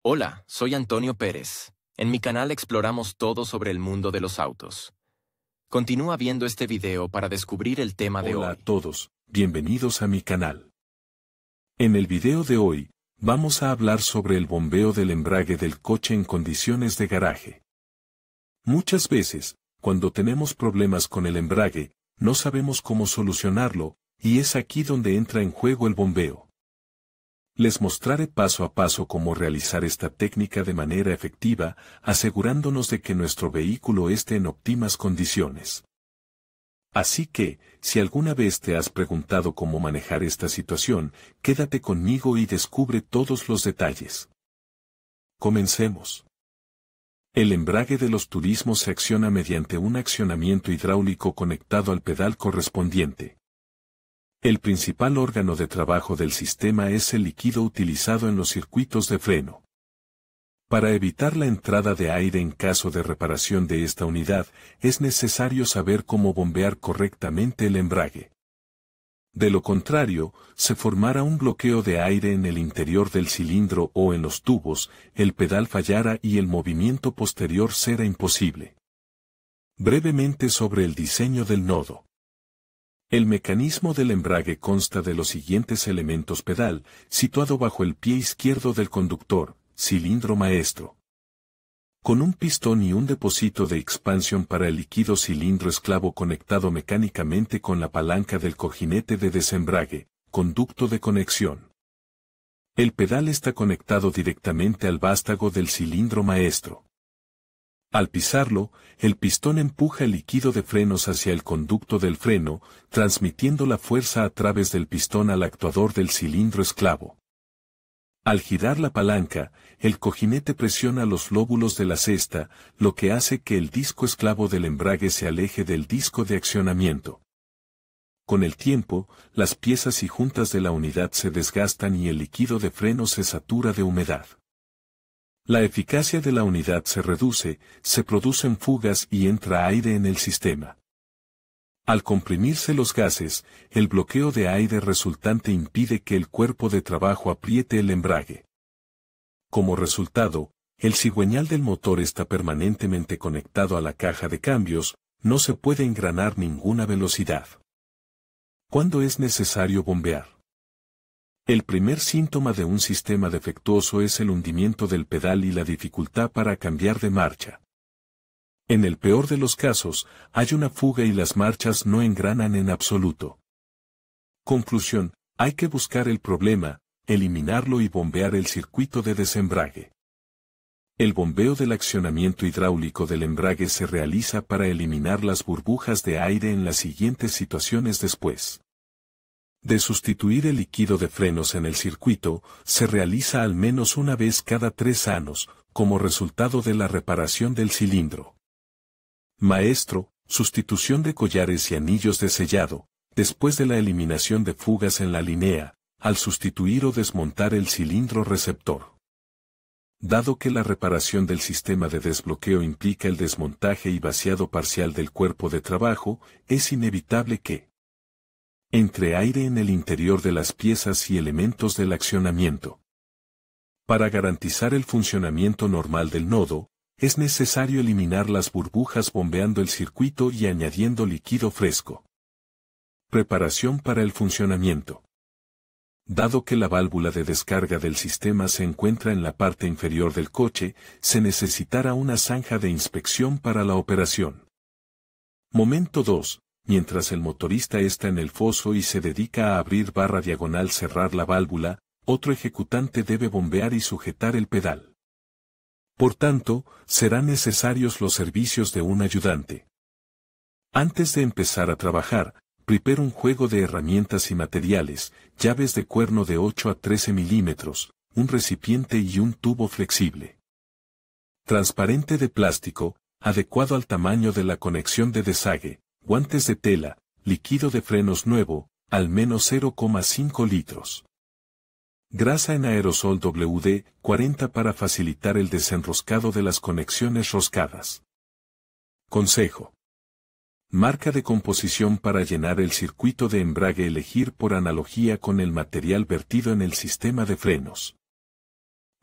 Hola, soy Antonio Pérez. En mi canal exploramos todo sobre el mundo de los autos. Continúa viendo este video para descubrir el tema de Hola hoy. a todos, bienvenidos a mi canal. En el video de hoy, vamos a hablar sobre el bombeo del embrague del coche en condiciones de garaje. Muchas veces, cuando tenemos problemas con el embrague, no sabemos cómo solucionarlo, y es aquí donde entra en juego el bombeo. Les mostraré paso a paso cómo realizar esta técnica de manera efectiva, asegurándonos de que nuestro vehículo esté en óptimas condiciones. Así que, si alguna vez te has preguntado cómo manejar esta situación, quédate conmigo y descubre todos los detalles. Comencemos. El embrague de los turismos se acciona mediante un accionamiento hidráulico conectado al pedal correspondiente. El principal órgano de trabajo del sistema es el líquido utilizado en los circuitos de freno. Para evitar la entrada de aire en caso de reparación de esta unidad, es necesario saber cómo bombear correctamente el embrague. De lo contrario, se formará un bloqueo de aire en el interior del cilindro o en los tubos, el pedal fallará y el movimiento posterior será imposible. Brevemente sobre el diseño del nodo. El mecanismo del embrague consta de los siguientes elementos: pedal, situado bajo el pie izquierdo del conductor, cilindro maestro, con un pistón y un depósito de expansión para el líquido, cilindro esclavo conectado mecánicamente con la palanca del cojinete de desembrague, conducto de conexión. El pedal está conectado directamente al vástago del cilindro maestro. Al pisarlo, el pistón empuja el líquido de frenos hacia el conducto del freno, transmitiendo la fuerza a través del pistón al actuador del cilindro esclavo. Al girar la palanca, el cojinete presiona los lóbulos de la cesta, lo que hace que el disco esclavo del embrague se aleje del disco de accionamiento. Con el tiempo, las piezas y juntas de la unidad se desgastan y el líquido de freno se satura de humedad. La eficacia de la unidad se reduce, se producen fugas y entra aire en el sistema. Al comprimirse los gases, el bloqueo de aire resultante impide que el cuerpo de trabajo apriete el embrague. Como resultado, el cigüeñal del motor está permanentemente conectado a la caja de cambios, no se puede engranar ninguna velocidad. ¿Cuándo es necesario bombear? El primer síntoma de un sistema defectuoso es el hundimiento del pedal y la dificultad para cambiar de marcha. En el peor de los casos, hay una fuga y las marchas no engranan en absoluto. Conclusión: hay que buscar el problema, eliminarlo y bombear el circuito de desembrague. El bombeo del accionamiento hidráulico del embrague se realiza para eliminar las burbujas de aire en las siguientes situaciones después de sustituir el líquido de frenos en el circuito. Se realiza al menos una vez cada 3 años, como resultado de la reparación del cilindro maestro, sustitución de collares y anillos de sellado, después de la eliminación de fugas en la linea, al sustituir o desmontar el cilindro receptor. Dado que la reparación del sistema de desbloqueo implica el desmontaje y vaciado parcial del cuerpo de trabajo, es inevitable que entre aire en el interior de las piezas y elementos del accionamiento. Para garantizar el funcionamiento normal del nodo, es necesario eliminar las burbujas bombeando el circuito y añadiendo líquido fresco. Preparación para el funcionamiento. Dado que la válvula de descarga del sistema se encuentra en la parte inferior del coche, se necesitará una zanja de inspección para la operación. Momento 2. Mientras el motorista está en el foso y se dedica a abrir barra diagonal cerrar la válvula, otro ejecutante debe bombear y sujetar el pedal. Por tanto, serán necesarios los servicios de un ayudante. Antes de empezar a trabajar, prepara un juego de herramientas y materiales, llaves de cuerno de 8 a 13 milímetros, un recipiente y un tubo flexible transparente de plástico, adecuado al tamaño de la conexión de desagüe, guantes de tela, líquido de frenos nuevo, al menos 0,5 litros. Grasa en aerosol WD-40 para facilitar el desenroscado de las conexiones roscadas. Consejo. Marca de composición para llenar el circuito de embrague: elegir por analogía con el material vertido en el sistema de frenos.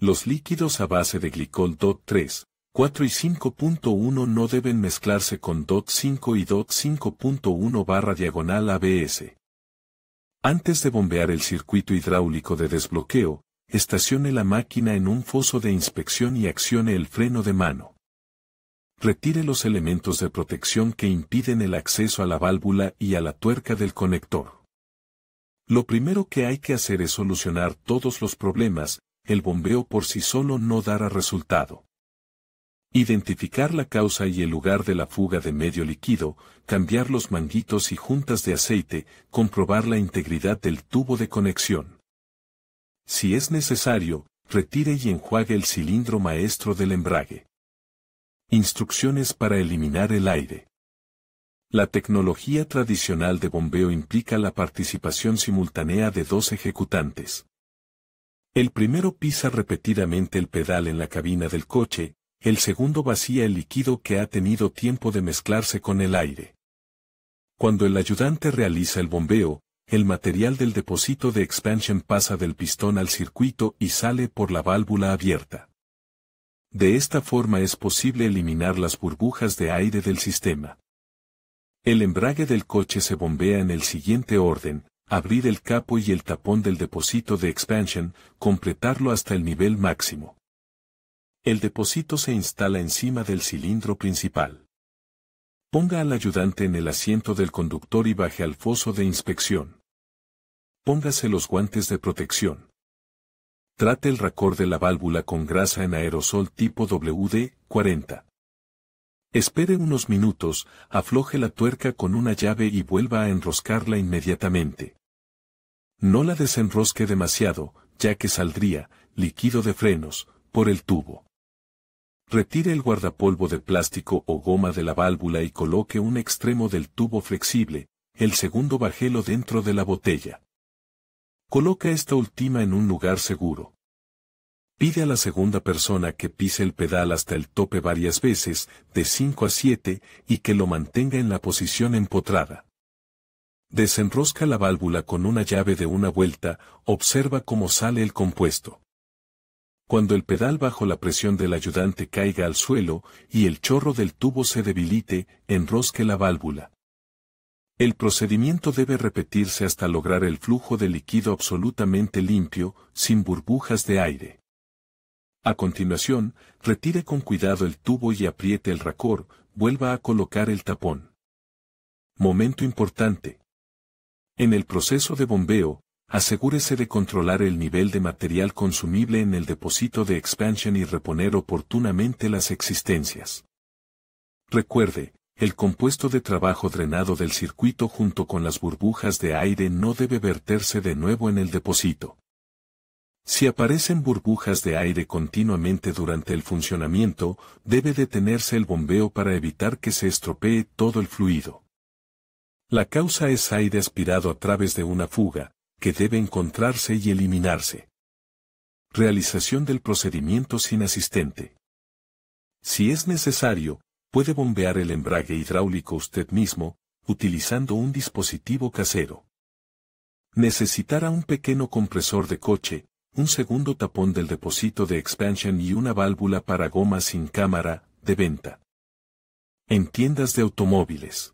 Los líquidos a base de glicol DOT3, 4 y 5.1 no deben mezclarse con DOT5 y DOT5.1/ABS. Antes de bombear el circuito hidráulico de desbloqueo, estacione la máquina en un foso de inspección y accione el freno de mano. Retire los elementos de protección que impiden el acceso a la válvula y a la tuerca del conector. Lo primero que hay que hacer es solucionar todos los problemas. El bombeo por sí solo no dará resultado. Identificar la causa y el lugar de la fuga de medio líquido, cambiar los manguitos y juntas de aceite, comprobar la integridad del tubo de conexión. Si es necesario, retire y enjuague el cilindro maestro del embrague. Instrucciones para eliminar el aire. La tecnología tradicional de bombeo implica la participación simultánea de dos ejecutantes. El primero pisa repetidamente el pedal en la cabina del coche, el segundo vacía el líquido que ha tenido tiempo de mezclarse con el aire. Cuando el ayudante realiza el bombeo, el material del depósito de expansion pasa del pistón al circuito y sale por la válvula abierta. De esta forma es posible eliminar las burbujas de aire del sistema. El embrague del coche se bombea en el siguiente orden: abrir el capo y el tapón del depósito de expansion, completarlo hasta el nivel máximo. El depósito se instala encima del cilindro principal. Ponga al ayudante en el asiento del conductor y baje al foso de inspección. Póngase los guantes de protección. Trate el racor de la válvula con grasa en aerosol tipo WD-40. Espere unos minutos, afloje la tuerca con una llave y vuelva a enroscarla inmediatamente. No la desenrosque demasiado, ya que saldría líquido de frenos por el tubo. Retire el guardapolvo de plástico o goma de la válvula y coloque un extremo del tubo flexible, el segundo bájelo dentro de la botella. Coloca esta última en un lugar seguro. Pide a la segunda persona que pise el pedal hasta el tope varias veces, de 5 a 7, y que lo mantenga en la posición empotrada. Desenrosca la válvula con una llave de una vuelta, observa cómo sale el compuesto. Cuando el pedal bajo la presión del ayudante caiga al suelo y el chorro del tubo se debilite, enrosque la válvula. El procedimiento debe repetirse hasta lograr el flujo de líquido absolutamente limpio, sin burbujas de aire. A continuación, retire con cuidado el tubo y apriete el racor, vuelva a colocar el tapón. Momento importante. En el proceso de bombeo, asegúrese de controlar el nivel de material consumible en el depósito de expansion y reponer oportunamente las existencias. Recuerde, el compuesto de trabajo drenado del circuito junto con las burbujas de aire no debe verterse de nuevo en el depósito. Si aparecen burbujas de aire continuamente durante el funcionamiento, debe detenerse el bombeo para evitar que se estropee todo el fluido. La causa es aire aspirado a través de una fuga, que debe encontrarse y eliminarse. Realización del procedimiento sin asistente. Si es necesario, puede bombear el embrague hidráulico usted mismo, utilizando un dispositivo casero. Necesitará un pequeño compresor de coche, un segundo tapón del depósito de expansion y una válvula para goma sin cámara, de venta. En tiendas de automóviles.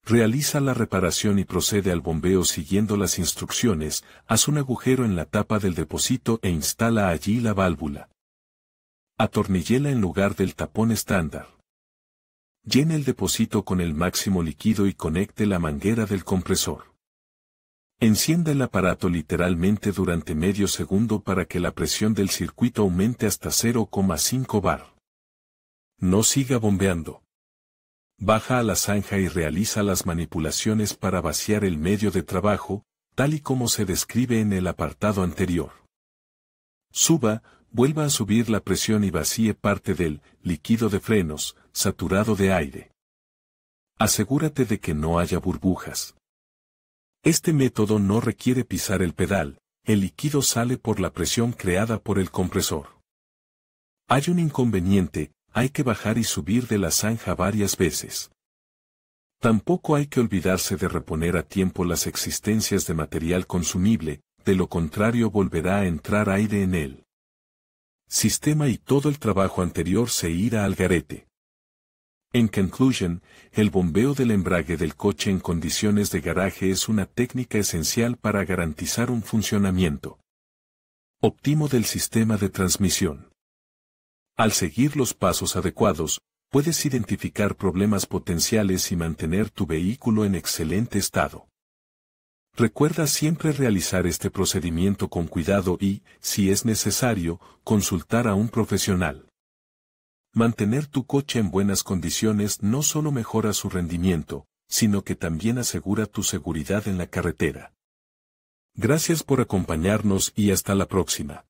Realiza la reparación y procede al bombeo siguiendo las instrucciones, haz un agujero en la tapa del depósito e instala allí la válvula. Atornilléla en lugar del tapón estándar. Llene el depósito con el máximo líquido y conecte la manguera del compresor. Encienda el aparato literalmente durante medio segundo para que la presión del circuito aumente hasta 0,5 bar. No siga bombeando. Baja a la zanja y realiza las manipulaciones para vaciar el medio de trabajo, tal y como se describe en el apartado anterior. Suba, vuelva a subir la presión y vacíe parte del líquido de frenos, saturado de aire. Asegúrate de que no haya burbujas. Este método no requiere pisar el pedal, el líquido sale por la presión creada por el compresor. Hay un inconveniente, hay que bajar y subir de la zanja varias veces. Tampoco hay que olvidarse de reponer a tiempo las existencias de material consumible, de lo contrario volverá a entrar aire en él. sistema y todo el trabajo anterior se irá al garete. En conclusion, el bombeo del embrague del coche en condiciones de garaje es una técnica esencial para garantizar un funcionamiento óptimo del sistema de transmisión. Al seguir los pasos adecuados, puedes identificar problemas potenciales y mantener tu vehículo en excelente estado. Recuerda siempre realizar este procedimiento con cuidado y, si es necesario, consultar a un profesional. Mantener tu coche en buenas condiciones no solo mejora su rendimiento, sino que también asegura tu seguridad en la carretera. Gracias por acompañarnos y hasta la próxima.